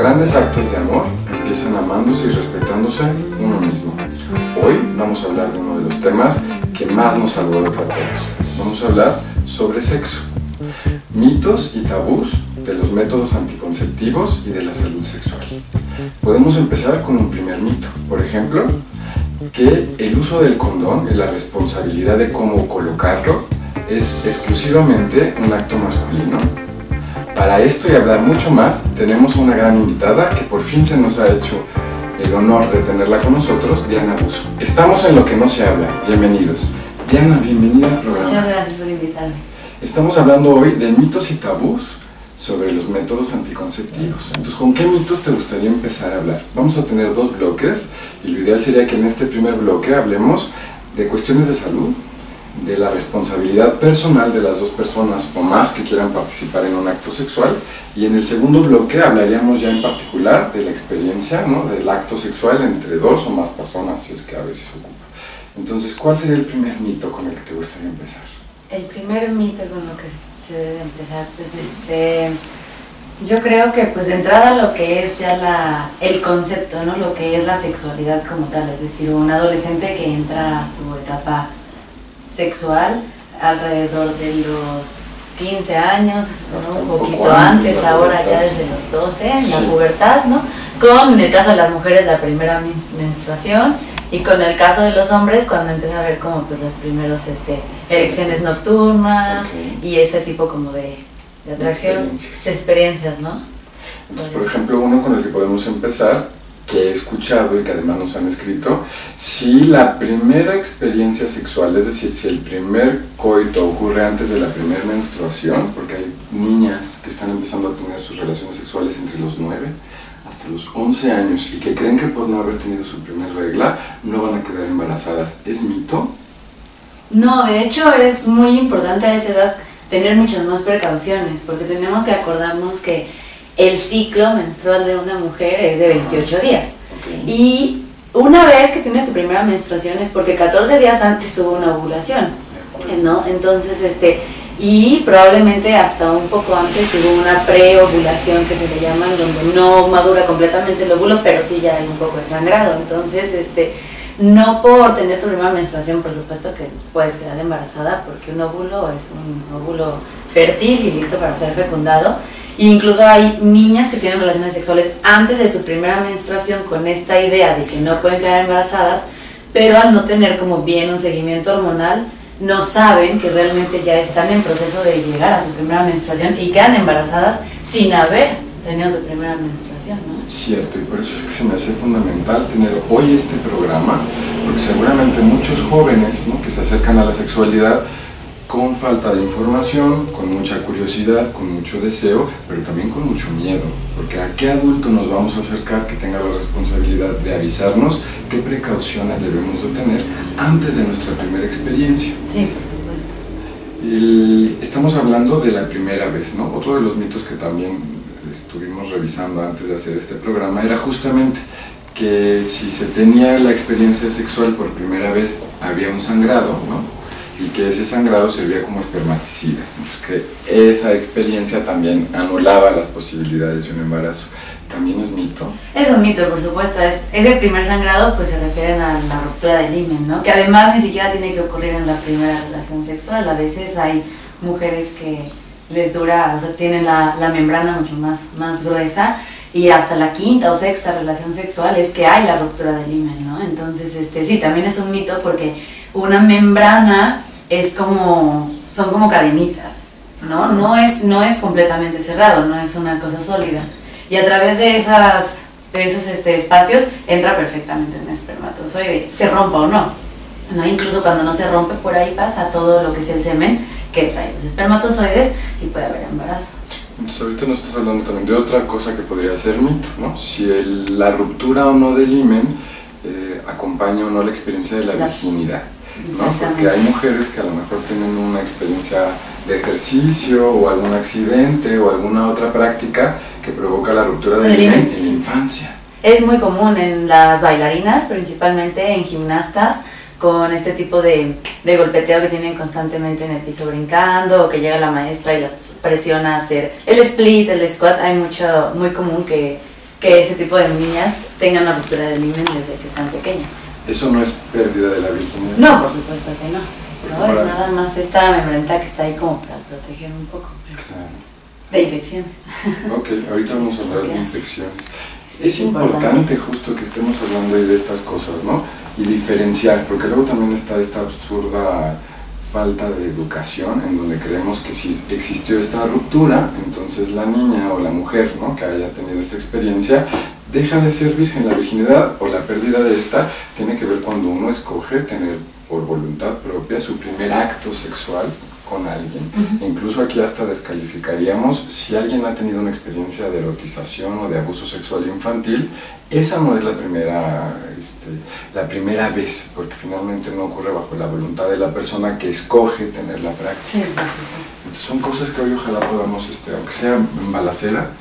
grandes actos de amor empiezan amándose y respetándose uno mismo. Hoy vamos a hablar de uno de los temas que más nos alborota a todos. Vamos a hablar sobre sexo, mitos y tabús de los métodos anticonceptivos y de la salud sexual. Podemos empezar con un primer mito, por ejemplo, que el uso del condón y la responsabilidad de cómo colocarlo es exclusivamente un acto masculino. Para esto y hablar mucho más, tenemos una gran invitada que por fin se nos ha hecho el honor de tenerla con nosotros, Diana Busso. Estamos en Lo que no se habla. Bienvenidos. Diana, bienvenida al programa. Muchas gracias por invitarme. Estamos hablando hoy de mitos y tabús sobre los métodos anticonceptivos. Entonces, ¿con qué mitos te gustaría empezar a hablar? Vamos a tener dos bloques y lo ideal sería que en este primer bloque hablemos de cuestiones de salud, de la responsabilidad personal de las dos personas o más que quieran participar en un acto sexual, y en el segundo bloque hablaríamos ya en particular de la experiencia, ¿no?, del acto sexual entre dos o más personas, si es que a veces ocupa. Entonces, ¿cuál sería el primer mito con el que te gustaría empezar? El primer mito con lo que se debe empezar, pues yo creo que pues de entrada lo que es ya el concepto, ¿no?, lo que es la sexualidad como tal, es decir, un adolescente que entra a su etapa sexual alrededor de los 15 años, ¿no?, un poquito antes, ahora ya desde los 12, en la pubertad, ¿no?, con en el caso de las mujeres la primera menstruación, y con el caso de los hombres cuando empieza a ver como pues las primeras erecciones nocturnas, y ese tipo como de atracción, de experiencias, ¿no? Entonces, por ejemplo, uno con el que podemos empezar, que he escuchado y que además nos han escrito, si la primera experiencia sexual, es decir, si el primer coito ocurre antes de la primera menstruación, porque hay niñas que están empezando a tener sus relaciones sexuales entre los 9 hasta los 11 años y que creen que por no haber tenido su primera regla no van a quedar embarazadas, ¿es mito? No, de hecho es muy importante a esa edad tener muchas más precauciones, porque tenemos que acordarnos que el ciclo menstrual de una mujer es de 28 días. Y una vez que tienes tu primera menstruación es porque 14 días antes hubo una ovulación, ¿no? Entonces, y probablemente hasta un poco antes hubo una preovulación que se le llaman, donde no madura completamente el óvulo, pero sí ya hay un poco de sangrado. Entonces, no por tener tu primera menstruación, por supuesto que puedes quedar embarazada, porque un óvulo es un óvulo fértil y listo para ser fecundado. E incluso hay niñas que tienen relaciones sexuales antes de su primera menstruación con esta idea de que no pueden quedar embarazadas, pero al no tener como bien un seguimiento hormonal, no saben que realmente ya están en proceso de llegar a su primera menstruación y quedan embarazadas sin haber tenido su primera menstruación, ¿no? Cierto, y por eso es que se me hace fundamental tener hoy este programa, porque seguramente muchos jóvenes, ¿no?, que se acercan a la sexualidad con falta de información, con mucha curiosidad, con mucho deseo, pero también con mucho miedo, porque ¿a qué adulto nos vamos a acercar que tenga la responsabilidad de avisarnos qué precauciones debemos de tener antes de nuestra primera experiencia? Sí, por supuesto. Estamos hablando de la primera vez, ¿no? Otro de los mitos que también estuvimos revisando antes de hacer este programa era justamente que si se tenía la experiencia sexual por primera vez había un sangrado, ¿no?, y que ese sangrado servía como espermaticida. Entonces, que esa experiencia también anulaba las posibilidades de un embarazo. ¿También es mito? Es un mito, por supuesto. Ese primer sangrado pues se refieren a la ruptura del himen, ¿no?, que además ni siquiera tiene que ocurrir en la primera relación sexual. A veces hay mujeres que les dura, o sea, tienen la membrana mucho más gruesa, y hasta la quinta o sexta relación sexual es que hay la ruptura del himen, ¿no? Entonces, sí, también es un mito, porque una membrana son como cadenitas, ¿no? No es completamente cerrado, no es una cosa sólida. Y a través de esos espacios entra perfectamente un espermatozoide, se rompa o no, ¿no? Incluso cuando no se rompe, por ahí pasa todo lo que es el semen que trae los espermatozoides y puede haber embarazo. Entonces ahorita nos estás hablando también de otra cosa que podría ser mito, ¿no? Si la ruptura o no del himen acompaña o no la experiencia de la virginidad, ¿no? Porque hay mujeres que a lo mejor tienen una experiencia de ejercicio o algún accidente o alguna otra práctica que provoca la ruptura del himen en la infancia. Es muy común en las bailarinas, principalmente en gimnastas, con este tipo de golpeteo que tienen constantemente en el piso brincando, o que llega la maestra y las presiona a hacer el split, el squat. Hay muy común que que ese tipo de niñas tengan una ruptura del himen desde que están pequeñas. ¿Eso no es pérdida de la virginidad? No, por supuesto que no. No, es nada más esta membranita que está ahí como para proteger un poco, Claro. de infecciones. Ok, ahorita vamos a hablar de infecciones. Es importante justo que estemos hablando de estas cosas, ¿no? Y diferenciar, porque luego también está esta absurda falta de educación en donde creemos que si existió esta ruptura, entonces la niña o la mujer, ¿no?, que haya tenido esta experiencia deja de ser virgen. La virginidad o la pérdida de esta tiene que ver cuando uno escoge tener por voluntad propia su primer acto sexual con alguien. Incluso aquí hasta descalificaríamos si alguien ha tenido una experiencia de erotización o de abuso sexual infantil. Esa no es la primera vez, porque finalmente no ocurre bajo la voluntad de la persona que escoge tener la práctica. Sí. Entonces son cosas que hoy ojalá podamos, aunque sea en balacera,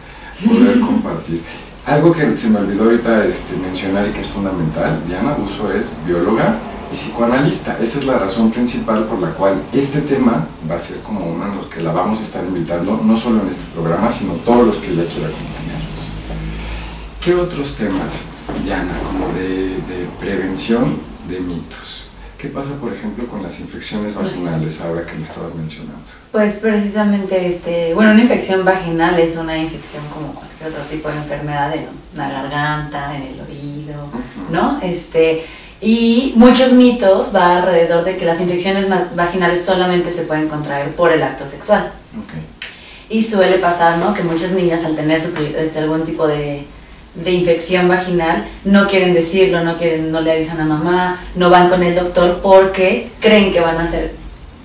poder compartir. Algo que se me olvidó ahorita mencionar y que es fundamental: Diana Busso es bióloga y psicoanalista. Esa es la razón principal por la cual este tema va a ser como uno en los que la vamos a estar invitando, no solo en este programa, sino todos los que ella quiera acompañarnos. ¿Qué otros temas, Diana, como de prevención de mitos? ¿Qué pasa, por ejemplo, con las infecciones vaginales, ahora que lo estabas mencionando? Pues precisamente, una infección vaginal es una infección como cualquier otro tipo de enfermedad en la garganta, en el oído, ¿no? Y muchos mitos va alrededor de que las infecciones vaginales solamente se pueden contraer por el acto sexual. Y suele pasar, ¿no?, que muchas niñas al tener algún tipo de infección vaginal no quieren decirlo, no le avisan a mamá, no van con el doctor porque creen que van a ser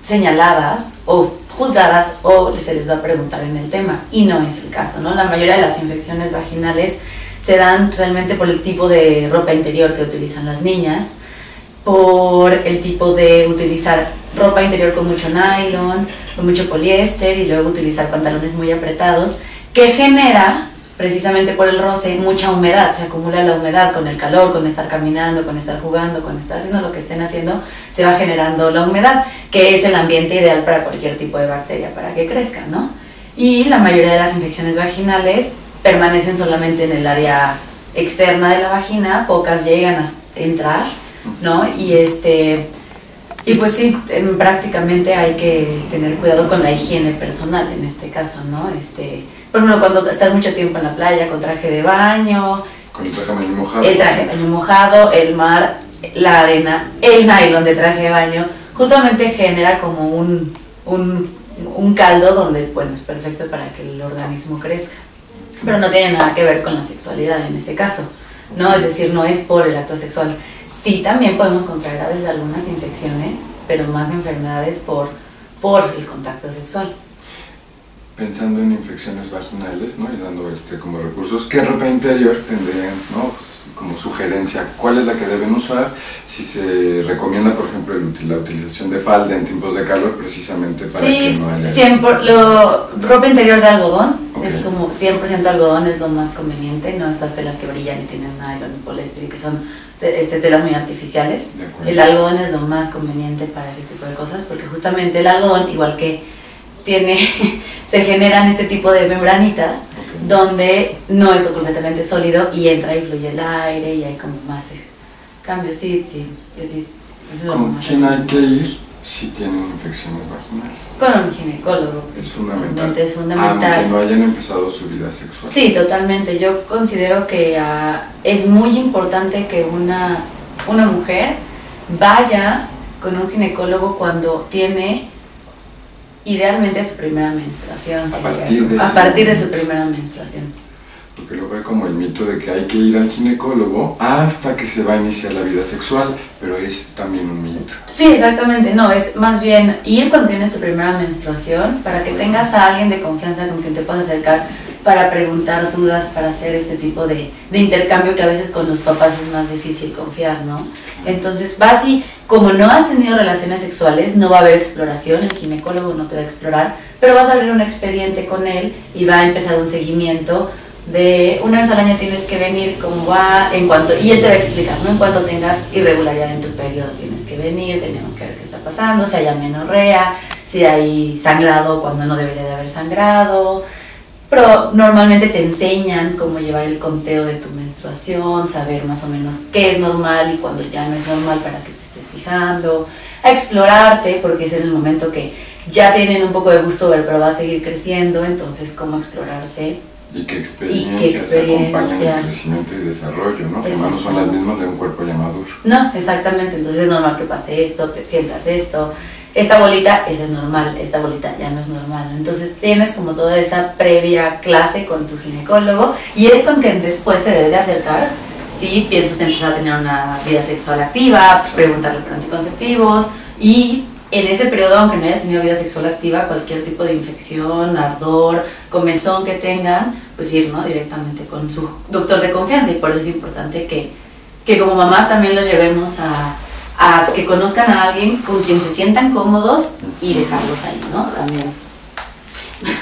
señaladas o juzgadas o se les va a preguntar en el tema, y no es el caso, ¿no? La mayoría de las infecciones vaginales se dan realmente por el tipo de ropa interior que utilizan las niñas, por el tipo de utilizar ropa interior con mucho nylon, con mucho poliéster, y luego utilizar pantalones muy apretados, que genera, precisamente por el roce, mucha humedad. Se acumula la humedad con el calor, con estar caminando, con estar jugando, con estar haciendo lo que estén haciendo, se va generando la humedad, que es el ambiente ideal para cualquier tipo de bacteria para que crezca, ¿no? Y la mayoría de las infecciones vaginales permanecen solamente en el área externa de la vagina, pocas llegan a entrar, ¿no? Y pues sí, prácticamente hay que tener cuidado con la higiene personal en este caso, ¿no? Por ejemplo, cuando estás mucho tiempo en la playa con traje de baño, con el traje de baño mojado, el mar, la arena, el nylon de traje de baño, justamente genera como un caldo donde, bueno, es perfecto para que el organismo crezca. Pero no tiene nada que ver con la sexualidad en ese caso, ¿no? Es decir, no es por el acto sexual. Sí, también podemos contraer a veces algunas infecciones, pero más enfermedades por el contacto sexual. Pensando en infecciones vaginales, ¿no?, y dando como recursos, ¿qué ropa interior tendrían, ¿no?, como sugerencia? ¿Cuál es la que deben usar? Si se recomienda, por ejemplo, la utilización de falda en tiempos de calor, precisamente para que no haya... ropa interior de algodón, es como 100% algodón, es lo más conveniente, no estas telas que brillan y tienen nylon y poliéster y que son telas muy artificiales. El algodón es lo más conveniente para ese tipo de cosas, porque justamente el algodón, igual que se generan este tipo de membranitas, donde no es completamente sólido y entra y fluye el aire y hay como más cambios. Sí, ¿Con quién hay que ir si tienen infecciones vaginales? Con un ginecólogo. Es fundamental. Es fundamental. Aunque no hayan empezado su vida sexual. Sí, totalmente. Yo considero que es muy importante que una mujer vaya con un ginecólogo cuando tiene idealmente su primera menstruación. A partir de su primera menstruación. Porque luego hay como el mito de que hay que ir al ginecólogo hasta que se va a iniciar la vida sexual, pero es también un mito. Sí, exactamente, no, es más bien ir cuando tienes tu primera menstruación, para que tengas a alguien de confianza con quien te puedas acercar para preguntar dudas, para hacer este tipo de intercambio que a veces con los papás es más difícil confiar, ¿no? Entonces vas y, como no has tenido relaciones sexuales, no va a haber exploración, el ginecólogo no te va a explorar, pero vas a abrir un expediente con él y va a empezar un seguimiento de una vez al año tienes que venir, cómo va, y él te va a explicar, ¿no? En cuanto tengas irregularidad en tu periodo tienes que venir, tenemos que ver qué está pasando, si hay amenorrea, si hay sangrado cuando no debería de haber sangrado, Pero normalmente te enseñan cómo llevar el conteo de tu menstruación, saber más o menos qué es normal y cuándo ya no es normal para que te estés fijando, a explorarte, porque es en el momento que ya tienen un poco de gusto ver, pero va a seguir creciendo, entonces cómo explorarse. Y qué experiencias acompañan el crecimiento y desarrollo, ¿no? Que no son las mismas de un cuerpo ya maduro. No, exactamente, entonces es normal que pase esto, que sientas esto. Esta bolita, esa es normal, esta bolita ya no es normal. Entonces tienes como toda esa previa clase con tu ginecólogo y es con quien después te debes de acercar si piensas empezar a tener una vida sexual activa, preguntarle por anticonceptivos y en ese periodo, aunque no hayas tenido vida sexual activa, cualquier tipo de infección, ardor, comezón que tengan, pues ir, ¿no?, directamente con su doctor de confianza y por eso es importante que como mamás también los llevemos a que conozcan a alguien con quien se sientan cómodos y dejarlos ahí, ¿no? También.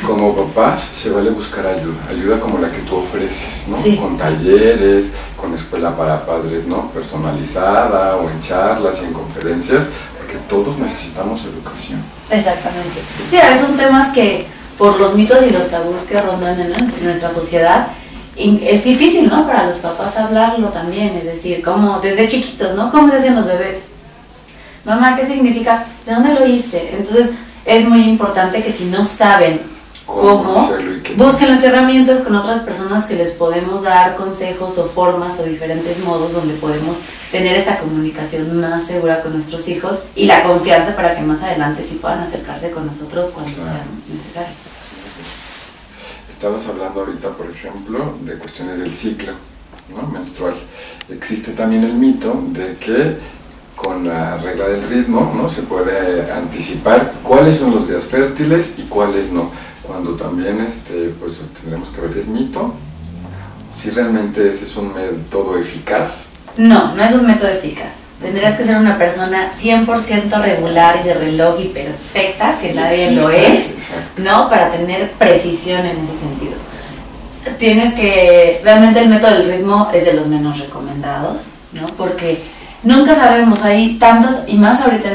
Como papás se vale buscar ayuda como la que tú ofreces, ¿no? Sí. Con talleres, con escuela para padres, ¿no?, personalizada, o en charlas y en conferencias, porque todos necesitamos educación. Exactamente. Sí, a veces son temas que por los mitos y los tabús que rondan en nuestra sociedad, es difícil, ¿no?, para los papás hablarlo también, es decir, como desde chiquitos, ¿no? ¿Cómo se hacen los bebés? Mamá, ¿qué significa? ¿De dónde lo oíste? Entonces es muy importante que si no saben cómo busquen las herramientas con otras personas que les podemos dar consejos o formas o diferentes modos donde podemos tener esta comunicación más segura con nuestros hijos y la confianza para que más adelante sí puedan acercarse con nosotros cuando sea necesario. Estabas hablando ahorita, por ejemplo, de cuestiones del ciclo, ¿no?, menstrual. Existe también el mito de que con la regla del ritmo, ¿no?, se puede anticipar cuáles son los días fértiles y cuáles no, cuando también pues tendremos que ver, ¿es mito? Si realmente ese es un método eficaz. No, no es un método eficaz. Tendrías que ser una persona 100% regular y de reloj y perfecta, que nadie lo es, exacto, ¿no?, para tener precisión en ese sentido. Tienes que, realmente el método del ritmo es de los menos recomendados, ¿no?, porque nunca sabemos, hay tantas, y más ahorita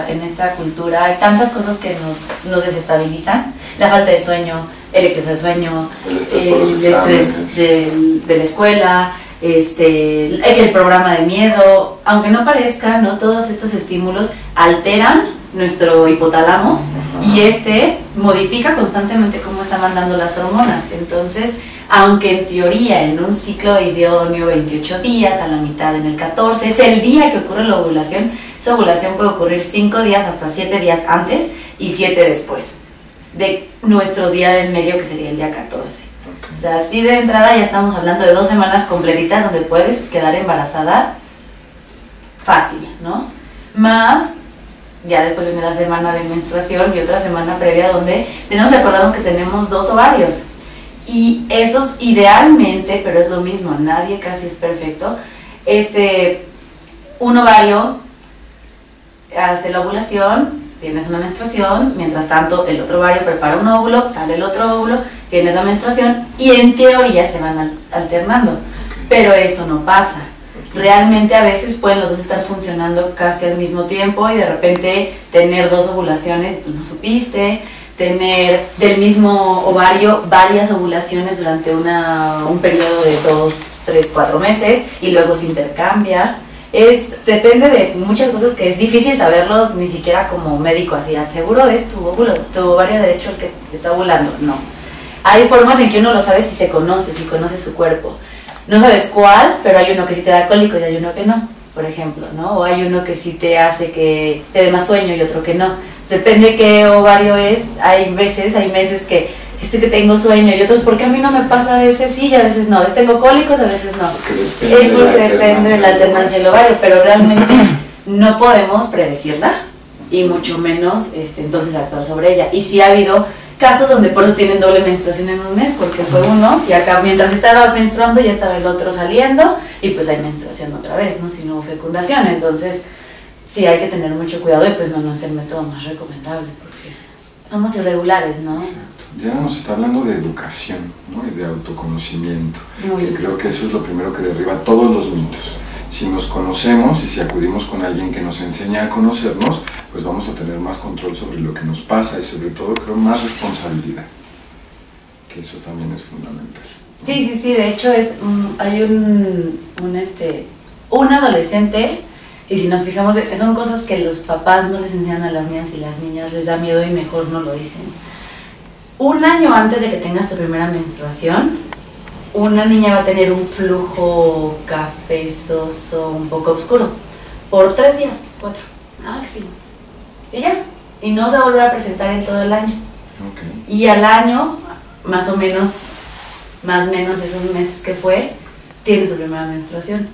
en esta cultura, hay tantas cosas que nos desestabilizan, la falta de sueño, el exceso de sueño, el estrés de la escuela, el programa de miedo, aunque no parezca, ¿no?, todos estos estímulos alteran nuestro hipotálamo y modifica constantemente cómo está mandando las hormonas. Entonces, aunque en teoría en un ciclo idóneo 28 días, a la mitad en el 14, es el día que ocurre la ovulación, esa ovulación puede ocurrir 5 días hasta 7 días antes y 7 después de nuestro día del medio, que sería el día 14. O sea, así de entrada ya estamos hablando de 2 semanas completitas donde puedes quedar embarazada fácil, ¿no? Más, ya después viene la semana de menstruación y otra semana previa donde tenemos que acordarnos que tenemos 2 ovarios. Y estos idealmente, pero es lo mismo, nadie casi es perfecto, un ovario hace la ovulación, tienes una menstruación, mientras tanto el otro ovario prepara un óvulo, sale el otro óvulo, tienes la menstruación y en teoría se van alternando, pero eso no pasa. Realmente a veces pueden los dos estar funcionando casi al mismo tiempo y de repente tener 2 ovulaciones y tú no supiste, tener del mismo ovario varias ovulaciones durante un periodo de 2, 3, 4 meses y luego se intercambia. Depende de muchas cosas que es difícil saberlos ni siquiera como médico, así, seguro es tu óvulo, tu ovario derecho el que está ovulando. No. Hay formas en que uno lo sabe si conoce su cuerpo. No sabes cuál, pero hay uno que sí te da cólico y hay uno que no, por ejemplo, ¿no? O hay uno que sí te hace que te dé más sueño y otro que no. Depende qué ovario es. Hay meses que que tengo sueño y otros porque a mí no me pasa, a veces sí y a veces no, a veces tengo cólicos, a veces no. Es porque depende de la alternancia del ovario, pero realmente no podemos predecirla y mucho menos entonces actuar sobre ella. Y sí ha habido casos donde por eso tienen doble menstruación en un mes, porque fue uno y acá mientras estaba menstruando ya estaba el otro saliendo y pues hay menstruación otra vez, ¿no?, si no hubo fecundación. Entonces sí hay que tener mucho cuidado y pues no es el método más recomendable porque somos irregulares, ¿no? Diana nos está hablando de educación, ¿no?, y de autoconocimiento. Y creo que eso es lo primero que derriba todos los mitos. Si nos conocemos y si acudimos con alguien que nos enseña a conocernos, pues vamos a tener más control sobre lo que nos pasa y sobre todo, creo, más responsabilidad. que eso también es fundamental. Sí, de hecho hay un adolescente, y si nos fijamos, son cosas que los papás no les enseñan a las niñas y las niñas les da miedo y mejor no lo dicen. Un año antes de que tengas tu primera menstruación, una niña va a tener un flujo cafezoso, un poco oscuro, por 3 días, 4, máximo. Y ya, y no se va a volver a presentar en todo el año. Okay. Y al año, más o menos esos meses que fue, tiene su primera menstruación.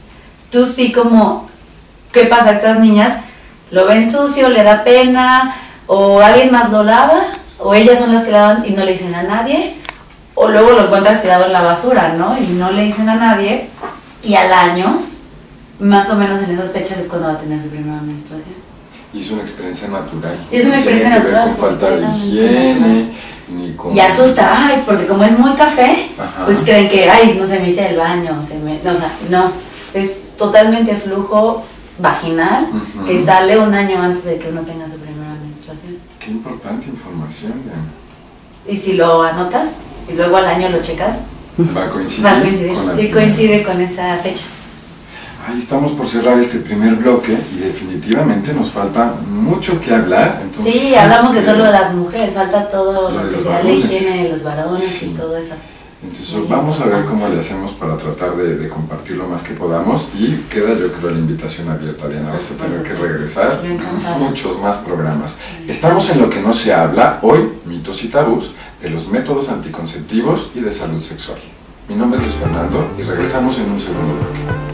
Tú sí como, ¿qué pasa? Estas niñas lo ven sucio, le da pena, o alguien más lo lava, o ellas son las que lavan y no le dicen a nadie, o luego lo encuentras tirado en la basura, ¿no? Y no le dicen a nadie, y al año, más o menos en esas fechas es cuando va a tener su primera menstruación. Y es una experiencia natural. Es una experiencia natural. No tiene que ver natural. con falta de higiene, ni con... Y asusta, ay, porque como es muy café, Ajá. pues creen que, ay, no se me hice el baño, no, o sea, no, es totalmente flujo vaginal que sale un año antes de que uno tenga su primera menstruación. Qué importante información, Diana. Y si lo anotas y luego al año lo checas, Va a coincidir. con la coincide con esa fecha. Ahí estamos por cerrar este primer bloque y definitivamente nos falta mucho que hablar. Entonces, sí, hablamos de todo lo de las mujeres, falta todo lo que sea la varones. higiene de los varones Sí. y todo eso. Entonces vamos a ver cómo le hacemos para tratar de compartir lo más que podamos y queda yo creo la invitación abierta, Diana, vas a tener que regresar muchos más programas. Estamos en Lo que no se habla, hoy mitos y tabús de los métodos anticonceptivos y de salud sexual. Mi nombre es Luis Fernando y regresamos en un segundo bloque.